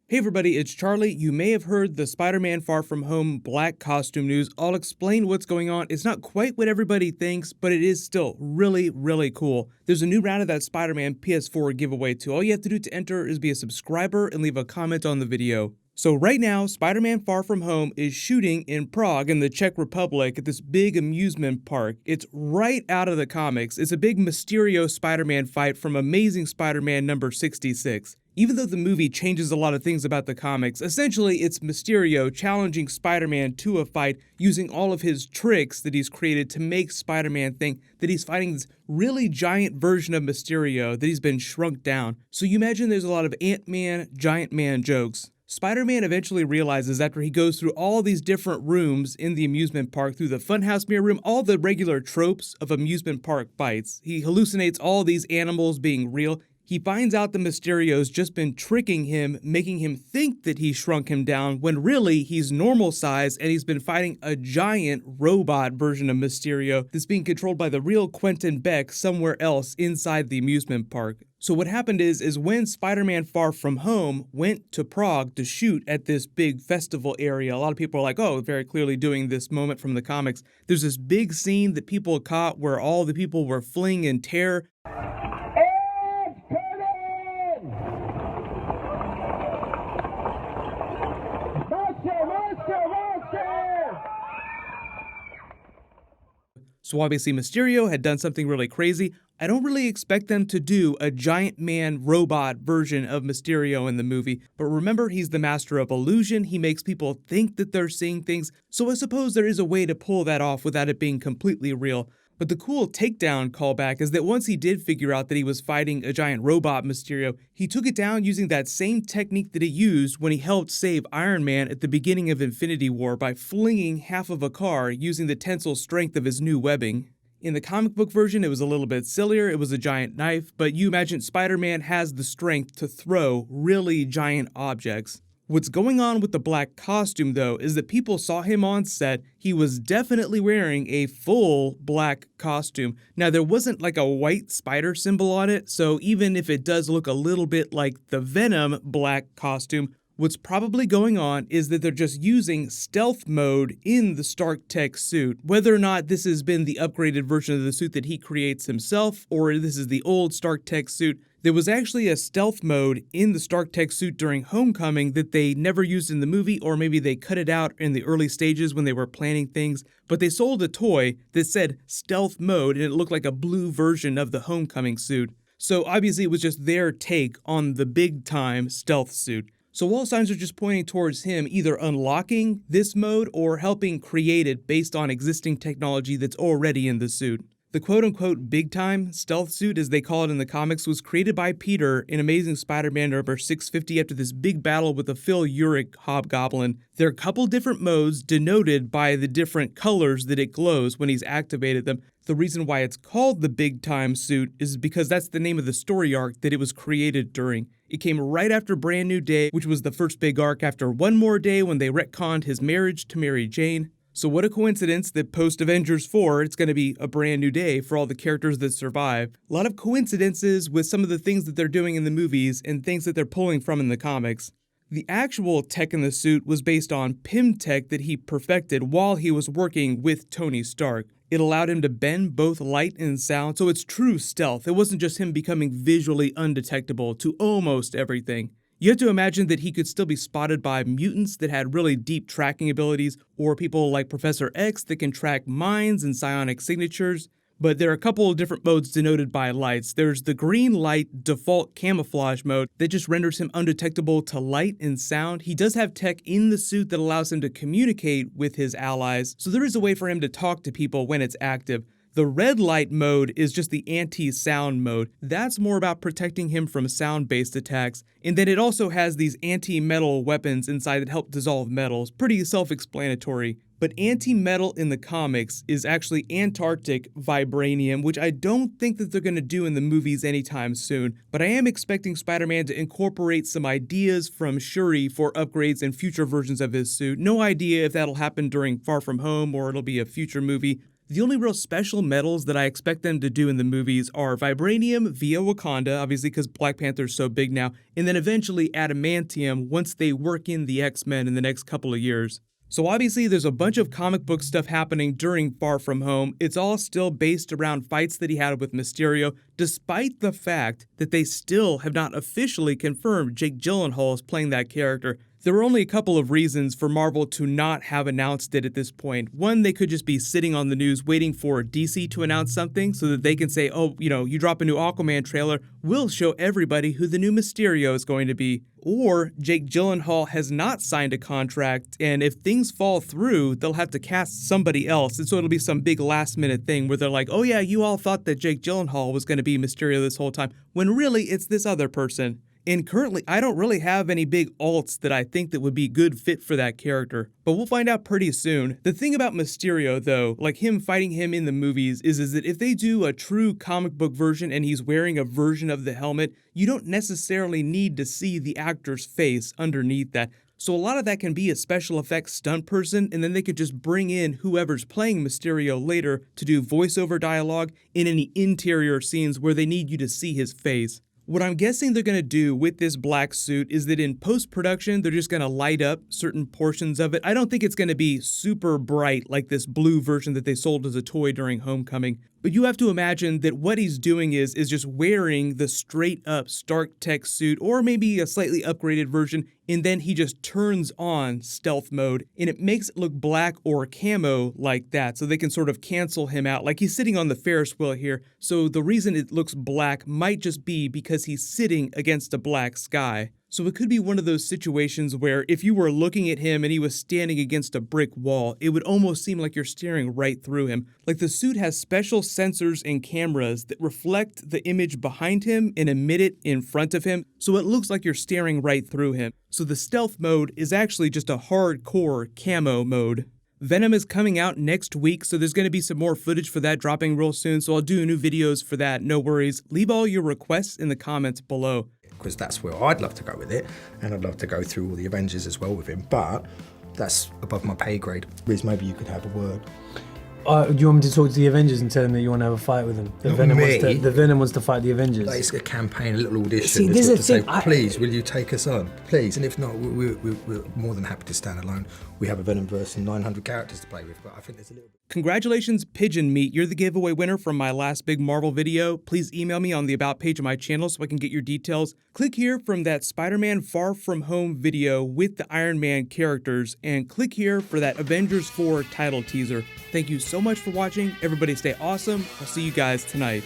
Hey everybody, it's Charlie. You may have heard the Spider-Man Far From Home black costume news. I'll explain what's going on. It's not quite what everybody thinks, but it is still really cool. There's a new round of that Spider-Man PS4 giveaway too. All you have to do to enter is be a subscriber and leave a comment on the video. So right now, Spider-Man Far From Home is shooting in Prague in the Czech Republic at this big amusement park. It's right out of the comics. It's a big Mysterio Spider-Man fight from Amazing Spider-Man number 66. Even though the movie changes a lot of things about the comics, essentially it's Mysterio challenging Spider-Man to a fight using all of his tricks that he's created to make Spider-Man think that he's fighting this really giant version of Mysterio that he's been shrunk down. So you imagine there's a lot of Ant-Man, Giant Man jokes. Spider-Man eventually realizes after he goes through all these different rooms in the amusement park, through the funhouse mirror room, all the regular tropes of amusement park fights. He hallucinates all these animals being real. He finds out that Mysterio's just been tricking him, making him think that he shrunk him down, when really he's normal size and he's been fighting a giant robot version of Mysterio that's being controlled by the real Quentin Beck somewhere else inside the amusement park. So what happened is when Spider-Man Far From Home went to Prague to shoot at this big festival area, a lot of people are like, oh, very clearly doing this moment from the comics. There's this big scene that people caught where all the people were fleeing in terror. So obviously Mysterio had done something really crazy. I don't really expect them to do a giant man robot version of Mysterio in the movie, but remember, he's the master of illusion. He makes people think that they're seeing things, so I suppose there is a way to pull that off without it being completely real. But the cool takedown callback is that once he did figure out that he was fighting a giant robot Mysterio, he took it down using that same technique that he used when he helped save Iron Man at the beginning of Infinity War by flinging half of a car using the tensile strength of his new webbing. In the comic book version, it was a little bit sillier. It was a giant knife, but you imagine Spider-Man has the strength to throw really giant objects. What's going on with the black costume, though, is that people saw him on set. He was definitely wearing a full black costume. Now, there wasn't like a white spider symbol on it, so even if it does look a little bit like the Venom black costume, what's probably going on is that they're just using stealth mode in the Stark Tech suit. Whether or not this has been the upgraded version of the suit that he creates himself, or this is the old Stark Tech suit, there was actually a stealth mode in the Stark Tech suit during Homecoming that they never used in the movie, or maybe they cut it out in the early stages when they were planning things, but they sold a toy that said stealth mode and it looked like a blue version of the Homecoming suit. So obviously it was just their take on the big time stealth suit. So all signs are just pointing towards him either unlocking this mode or helping create it based on existing technology that's already in the suit. The quote-unquote big-time stealth suit, as they call it in the comics, was created by Peter in Amazing Spider-Man number 650 after this big battle with the Phil Urich hobgoblin. There are a couple different modes denoted by the different colors that it glows when he's activated them. The reason why it's called the big-time suit is because that's the name of the story arc that it was created during. It came right after Brand New Day, which was the first big arc after One More Day when they retconned his marriage to Mary Jane. So what a coincidence that post-Avengers 4, it's going to be a brand new day for all the characters that survive. A lot of coincidences with some of the things that they're doing in the movies and things that they're pulling from in the comics. The actual tech in the suit was based on PIM tech that he perfected while he was working with Tony Stark. It allowed him to bend both light and sound, so it's true stealth. It wasn't just him becoming visually undetectable to almost everything. You have to imagine that he could still be spotted by mutants that had really deep tracking abilities, or people like Professor X that can track minds and psionic signatures. But there are a couple of different modes denoted by lights. There's the green light default camouflage mode that just renders him undetectable to light and sound. He does have tech in the suit that allows him to communicate with his allies, so there is a way for him to talk to people when it's active. The red light mode is just the anti-sound mode. That's more about protecting him from sound-based attacks. And then it also has these anti-metal weapons inside that help dissolve metals. Pretty self-explanatory. But anti-metal in the comics is actually Antarctic vibranium, which I don't think that they're going to do in the movies anytime soon. But I am expecting Spider-Man to incorporate some ideas from Shuri for upgrades in future versions of his suit. No idea if that'll happen during Far From Home or it'll be a future movie. The only real special metals that I expect them to do in the movies are vibranium via Wakanda, obviously because Black Panther's so big now, and then eventually adamantium once they work in the X-Men in the next couple of years. So obviously there's a bunch of comic book stuff happening during Far From Home. It's all still based around fights that he had with Mysterio, despite the fact that they still have not officially confirmed Jake Gyllenhaal is playing that character. There were only a couple of reasons for Marvel to not have announced it at this point. One, they could just be sitting on the news waiting for DC to announce something so that they can say, oh, you drop a new Aquaman trailer, we'll show everybody who the new Mysterio is going to be. Or Jake Gyllenhaal has not signed a contract, and if things fall through, they'll have to cast somebody else, and so it'll be some big last-minute thing where they're like, oh yeah, you all thought that Jake Gyllenhaal was going to be Mysterio this whole time, when really it's this other person. And currently, I don't really have any big alts that I think that would be good fit for that character, but we'll find out pretty soon. The thing about Mysterio, though, like him fighting him in the movies, is that if they do a true comic book version and he's wearing a version of the helmet, you don't necessarily need to see the actor's face underneath that. So a lot of that can be a special effects stunt person, and then they could just bring in whoever's playing Mysterio later to do voiceover dialogue in any interior scenes where they need you to see his face. What I'm guessing they're going to do with this black suit is that in post-production, they're just going to light up certain portions of it. I don't think it's going to be super bright like this blue version that they sold as a toy during Homecoming. But you have to imagine that what he's doing is just wearing the straight-up Stark Tech suit, or maybe a slightly upgraded version, and then he just turns on stealth mode, and it makes it look black or camo like that, so they can sort of cancel him out. Like he's sitting on the Ferris wheel here, so the reason it looks black might just be because he's sitting against a black sky. So it could be one of those situations where if you were looking at him and he was standing against a brick wall, it would almost seem like you're staring right through him. Like the suit has special sensors and cameras that reflect the image behind him and emit it in front of him, so it looks like you're staring right through him. So the stealth mode is actually just a hardcore camo mode. Venom is coming out next week, so there's going to be some more footage for that dropping real soon, so I'll do new videos for that, no worries. Leave all your requests in the comments below. Because that's where I'd love to go with it, and I'd love to go through all the Avengers as well with him, but that's above my pay grade. Riz, maybe you could have a word. Do you want me to talk to the Avengers and tell them that you want to have a fight with them? The Venom wants to fight the Avengers. It's a campaign, a little audition. See, this is the thing. Please, will you take us on? Please. And if not, we're more than happy to stand alone. We have a Venomverse and 900 characters to play with, but I think there's a little bit. Congratulations, Pigeon Meat. You're the giveaway winner from my last big Marvel video. Please email me on the About page of my channel so I can get your details. Click here from that Spider-Man Far From Home video with the Iron Man characters, and click here for that Avengers 4 title teaser. Thank you so much for watching. Everybody stay awesome. I'll see you guys tonight.